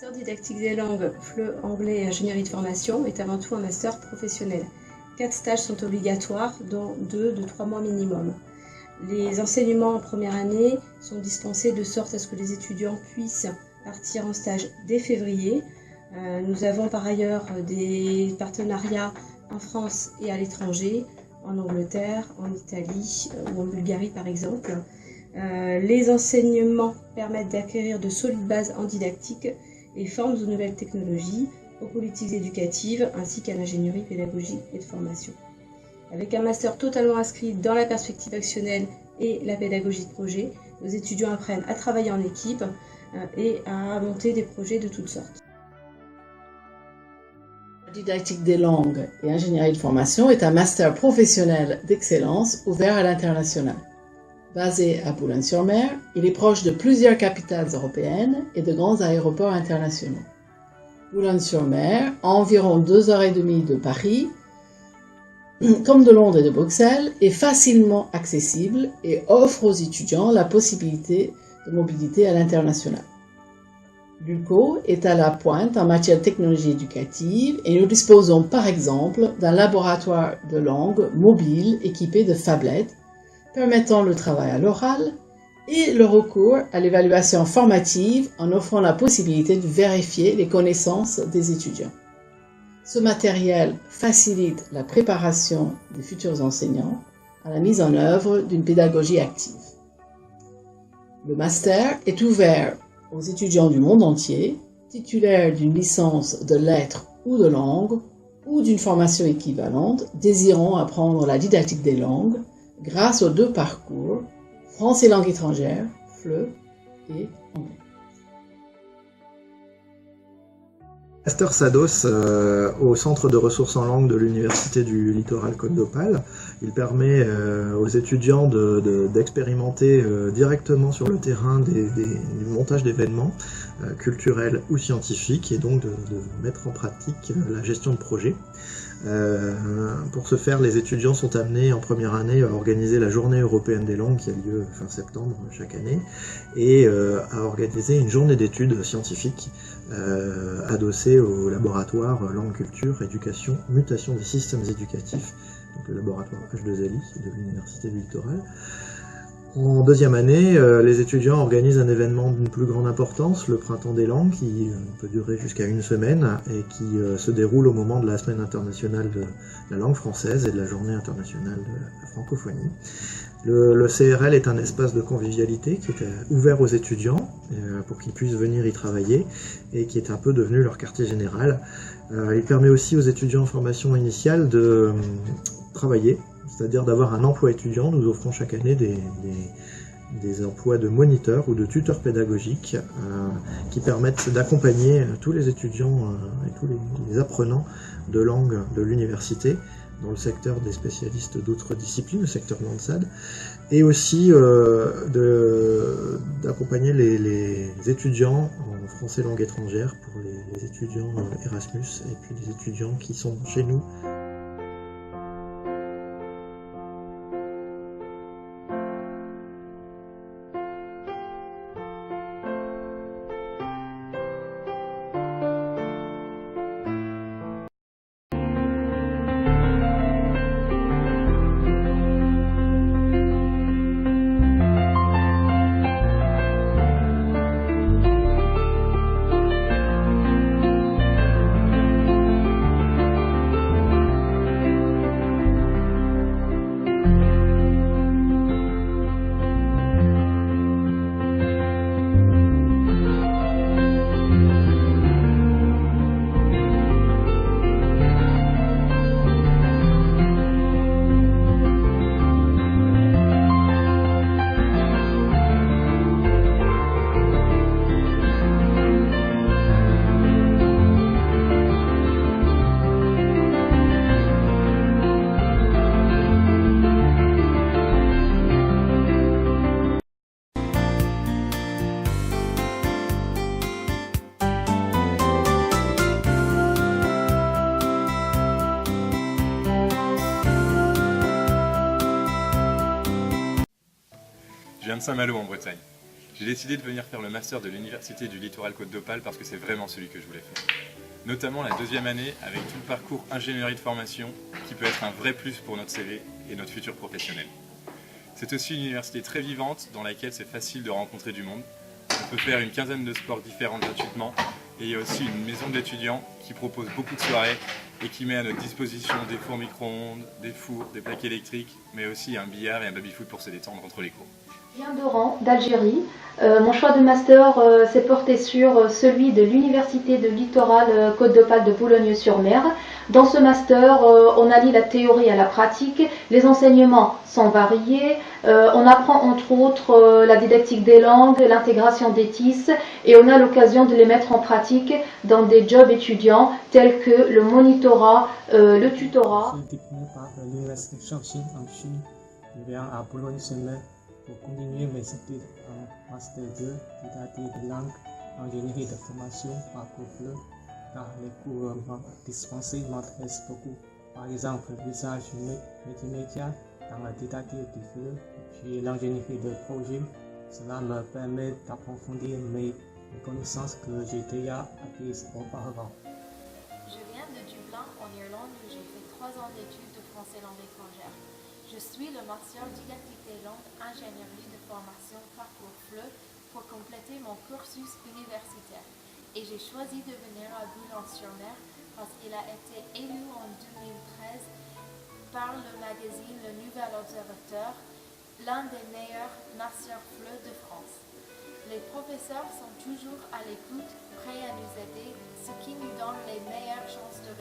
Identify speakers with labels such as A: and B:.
A: Master didactique des langues, FLE, anglais et ingénierie de formation est avant tout un master professionnel. 4 stages sont obligatoires, dont 2 de 3 mois minimum. Les enseignements en première année sont dispensés de sorte à ce que les étudiants puissent partir en stage dès février. Nous avons par ailleurs des partenariats en France et à l'étranger, en Angleterre, en Italie ou en Bulgarie par exemple. Les enseignements permettent d'acquérir de solides bases en didactique et forment aux nouvelles technologies, aux politiques éducatives ainsi qu'à l'ingénierie pédagogique et de formation. Avec un master totalement inscrit dans la perspective actionnelle et la pédagogie de projet, nos étudiants apprennent à travailler en équipe et à monter des projets de toutes sortes.
B: La didactique des langues et ingénierie de formation est un master professionnel d'excellence ouvert à l'international. Basé à Boulogne-sur-Mer, il est proche de plusieurs capitales européennes et de grands aéroports internationaux. Boulogne-sur-Mer, à environ 2h30 de Paris, comme de Londres et de Bruxelles, est facilement accessible et offre aux étudiants la possibilité de mobilité à l'international. L'ULCO est à la pointe en matière de technologie éducative et nous disposons par exemple d'un laboratoire de langue mobile équipé de phablettes permettant le travail à l'oral et le recours à l'évaluation formative en offrant la possibilité de vérifier les connaissances des étudiants. Ce matériel facilite la préparation des futurs enseignants à la mise en œuvre d'une pédagogie active. Le master est ouvert aux étudiants du monde entier, titulaires d'une licence de lettres ou de langue ou d'une formation équivalente, désirant apprendre la didactique des langues grâce aux 2 parcours, français langue étrangère, FLE et anglais.
C: Master SADOS au Centre de ressources en langue de l'Université du Littoral Côte d'Opale. Il permet aux étudiants d'expérimenter directement sur le terrain du montage d'événements culturels ou scientifiques et donc de mettre en pratique la gestion de projet. Pour ce faire, les étudiants sont amenés en première année à organiser la Journée européenne des langues qui a lieu fin septembre chaque année et à organiser une journée d'études scientifiques adossée au laboratoire Langue, Culture, Éducation, Mutation des systèmes éducatifs, donc le laboratoire H2LI de l'Université du Littoral. En deuxième année, les étudiants organisent un événement d'une plus grande importance, le Printemps des langues, qui peut durer jusqu'à 1 semaine et qui se déroule au moment de la Semaine internationale de la langue française et de la Journée internationale de la francophonie. Le CRL est un espace de convivialité qui est ouvert aux étudiants pour qu'ils puissent venir y travailler et qui est un peu devenu leur quartier général. Il permet aussi aux étudiants en formation initiale de travailler, c'est-à-dire d'avoir un emploi étudiant. Nous offrons chaque année des emplois de moniteurs ou de tuteurs pédagogiques qui permettent d'accompagner tous les étudiants et tous les apprenants de langue de l'université dans le secteur des spécialistes d'autres disciplines, le secteur LANSAD, et aussi d'accompagner les étudiants en français langue étrangère pour les étudiants Erasmus et puis les étudiants qui sont chez nous.
D: Je viens de Saint-Malo en Bretagne. J'ai décidé de venir faire le master de l'Université du Littoral Côte d'Opale parce que c'est vraiment celui que je voulais faire. Notamment la deuxième année avec tout le parcours ingénierie de formation qui peut être un vrai plus pour notre CV et notre futur professionnel. C'est aussi une université très vivante dans laquelle c'est facile de rencontrer du monde. On peut faire une quinzaine de sports différents gratuitement et il y a aussi une maison d'étudiants qui propose beaucoup de soirées et qui met à notre disposition des fours micro-ondes, des fours, des plaques électriques, mais aussi un billard et un baby-foot pour se détendre entre les cours.
E: Je viens d'Oran, d'Algérie. Mon choix de master s'est porté sur celui de l'Université de Littoral Côte d'Opale de Boulogne-sur-Mer. Dans ce master, on allie la théorie à la pratique. Les enseignements sont variés. On apprend entre autres la didactique des langues, l'intégration des TIS et on a l'occasion de les mettre en pratique dans des jobs étudiants tels que le monitorat, le tutorat.
F: Je suis diplômé par l'Université Shaoxing en Chine. Je viens à Boulogne-sur-Mer pour continuer mes études en Master 2, didactique de langue, ingénierie de formation, parcours FLE, car les cours dispensés m'intéressent beaucoup. Par exemple, l'usage multimédia dans la didactique du FLE, puis l'ingénierie de projet. Cela me permet d'approfondir mes connaissances que j'ai déjà acquises auparavant.
G: Je viens de Dublin, en Irlande, où j'ai fait 3 ans d'études de français langue étrangère. Je suis le master didactique des langues, ingénierie de formation, parcours FLE pour compléter mon cursus universitaire. Et j'ai choisi de venir à Boulogne-sur-Mer parce qu'il a été élu en 2013 par le magazine Le Nouvel Observateur, l'un des meilleurs masters FLE de France. Les professeurs sont toujours à l'écoute, prêts à nous aider, ce qui nous donne les meilleures chances de